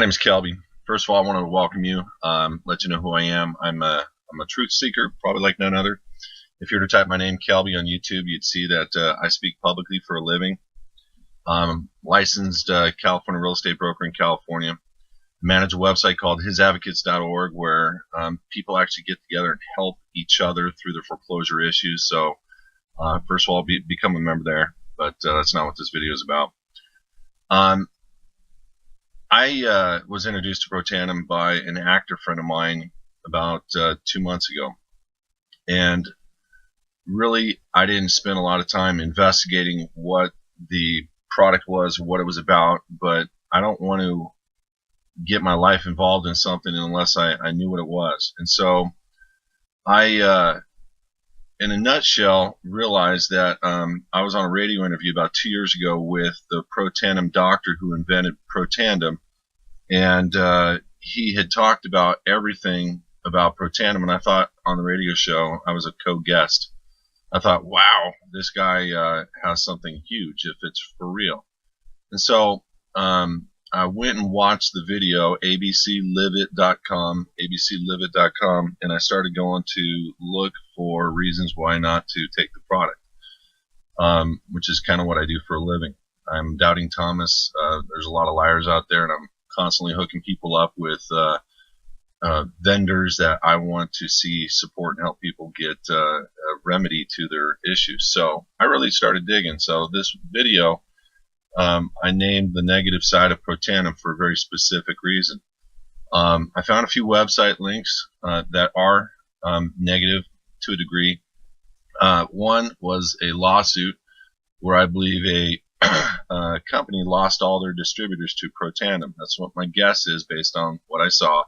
My name is Kelby. First of all, I want to welcome you, let you know who I am. I'm a truth seeker, probably like none other. If you were to type my name, Kelby, on YouTube, you'd see that I speak publicly for a living. I'm licensed California real estate broker in California. Manage a website called hisadvocates.org where people actually get together and help each other through their foreclosure issues. So first of all, become a member there, but that's not what this video is about. I was introduced to Protandim by an actor friend of mine about 2 months ago, and really I didn't spend a lot of time investigating what the product was, what it was about, but I don't want to get my life involved in something unless I knew what it was. And so I, in a nutshell, realized that I was on a radio interview about 2 years ago with the Protandim doctor who invented Protandim, and he had talked about everything about Protandim, and I thought on the radio show, I was a co-guest, I thought, wow, this guy has something huge if it's for real. And so I went and watched the video, abcliveit.com, and I started going to look for reasons why not to take the product, which is kind of what I do for a living. I'm doubting Thomas. There's a lot of liars out there, and I'm constantly hooking people up with vendors that I want to see support and help people get a remedy to their issues. So I really started digging. So this video, I named the negative side of Protandim for a very specific reason. I found a few website links that are negative to a degree. One was a lawsuit where I believe a company lost all their distributors to Protandim. That's what my guess is based on what I saw.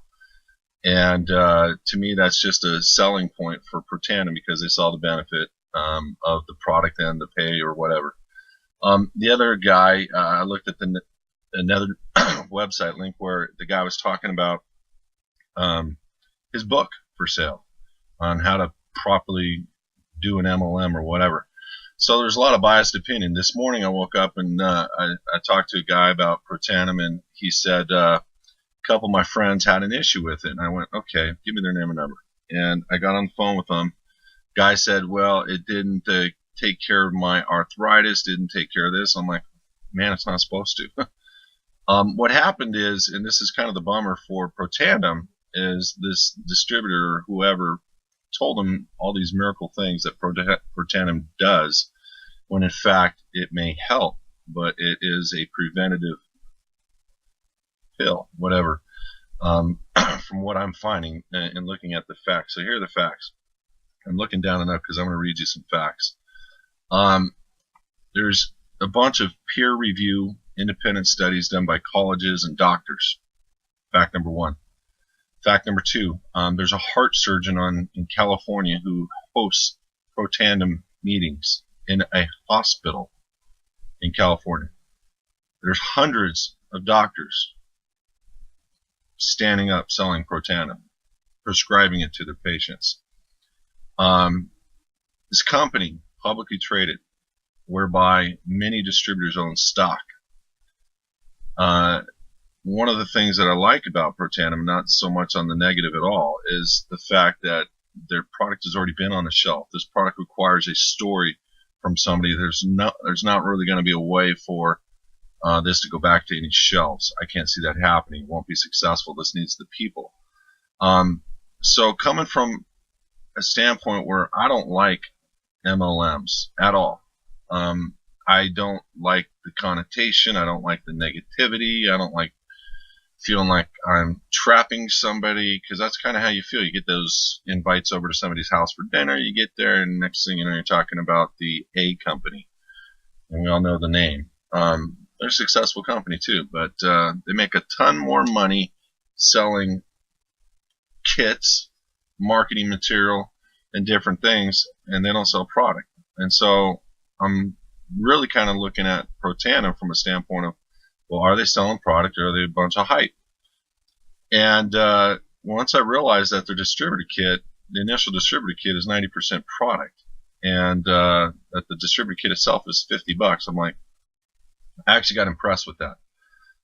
And to me, that's just a selling point for Protandim because they saw the benefit of the product and the pay or whatever. The other guy, I looked at another website link where the guy was talking about his book for sale on how to properly do an MLM or whatever. So there's a lot of biased opinion. This morning I woke up and I talked to a guy about Protandim, and he said a couple of my friends had an issue with it. And I went, okay, give me their name and number. And I got on the phone with them. Guy said, well, it didn't take care of my arthritis, didn't take care of this. I'm like, man, it's not supposed to. What happened is, and this is kind of the bummer for Protandim, is this distributor or whoever told them all these miracle things that Protandim does, when in fact it may help, but it is a preventative pill, whatever, from what I'm finding and looking at the facts. So here are the facts. I'm looking down and up because I'm going to read you some facts. There's a bunch of peer review independent studies done by colleges and doctors. Fact number one. Fact number two, there's a heart surgeon in California who hosts Protandim meetings in a hospital in California. There's hundreds of doctors standing up selling Protandim, prescribing it to their patients. This company, publicly traded, whereby many distributors own stock. One of the things that I like about Protandim, not so much on the negative at all, is the fact that their product has already been on the shelf. This product requires a story from somebody. There's not really going to be a way for this to go back to any shelves. I can't see that happening. It won't be successful. This needs the people. So coming from a standpoint where I don't like MLMs at all. I don't like the connotation. I don't like the negativity. I don't like feeling like I'm trapping somebody, because that's kind of how you feel. You get those invites over to somebody's house for dinner. You get there, and next thing you know, you're talking about the A company, and we all know the name. They're a successful company too, but they make a ton more money selling kits, marketing material, and different things, and they don't sell product. And so I'm really kind of looking at Protandim from a standpoint of, well, are they selling product, or are they a bunch of hype? And once I realized that their distributor kit, the initial distributor kit, is 90% product, and that the distributor kit itself is $50, I'm like, I actually got impressed with that.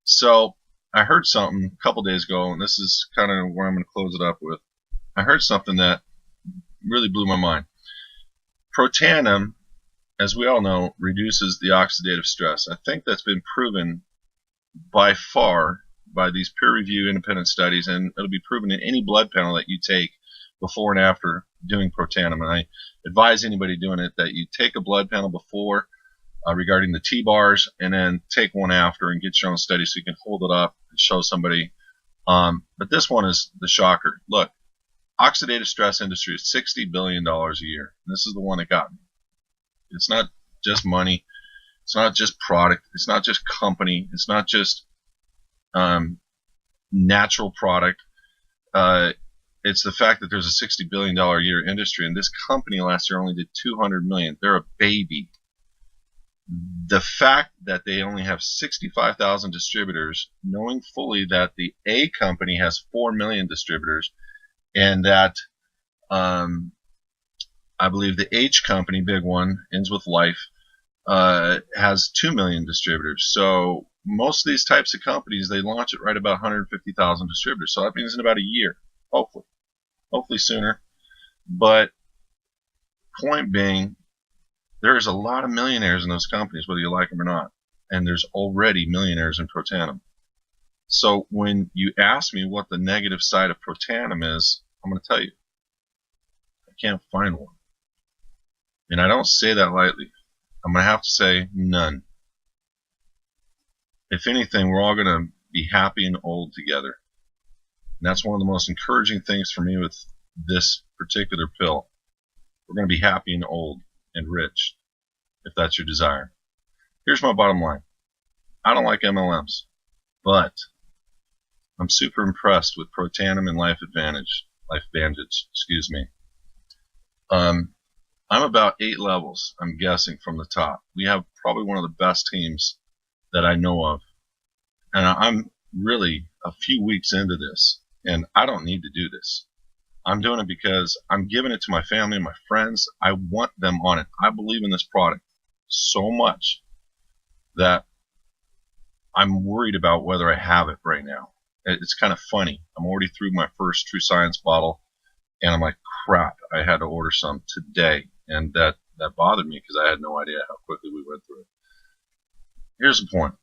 So I heard something a couple days ago, and this is kind of where I'm going to close it up with. I heard something that really blew my mind. Protandim, as we all know, reduces the oxidative stress. I think that's been proven by far by these peer-reviewed independent studies, and it'll be proven in any blood panel that you take before and after doing Protandim. And I advise anybody doing it that you take a blood panel before regarding the T-bars, and then take one after and get your own study so you can hold it up and show somebody. But this one is the shocker. Look, oxidative stress industry is $60 billion a year. And this is the one that got me. It's not just money. It's not just product. It's not just company. It's not just natural product. It's the fact that there's a $60 billion a year industry, and this company last year only did $200 million. They're a baby. The fact that they only have 65,000 distributors, knowing fully that the A company has 4 million distributors, and that I believe the H company, big one, ends with life, has 2 million distributors. So most of these types of companies, they launch at right about 150,000 distributors. So that means in about a year, hopefully sooner. But point being, there's a lot of millionaires in those companies, whether you like them or not. And there's already millionaires in Protandim. So when you ask me what the negative side of Protandim is, I'm going to tell you, I can't find one. And I don't say that lightly. I'm going to have to say none. If anything, we're all going to be happy and old together. And that's one of the most encouraging things for me with this particular pill. We're going to be happy and old and rich, if that's your desire. Here's my bottom line. I don't like MLMs, but I'm super impressed with Protandim and Vantage, excuse me. I'm about 8 levels, I'm guessing, from the top. We have probably one of the best teams that I know of. And I'm really a few weeks into this, and I don't need to do this. I'm doing it because I'm giving it to my family and my friends. I want them on it. I believe in this product so much that I'm worried about whether I have it right now. It's kind of funny. I'm already through my first True Science bottle, and I'm like, crap, I had to order some today. And that bothered me because I had no idea how quickly we went through it. Here's the point.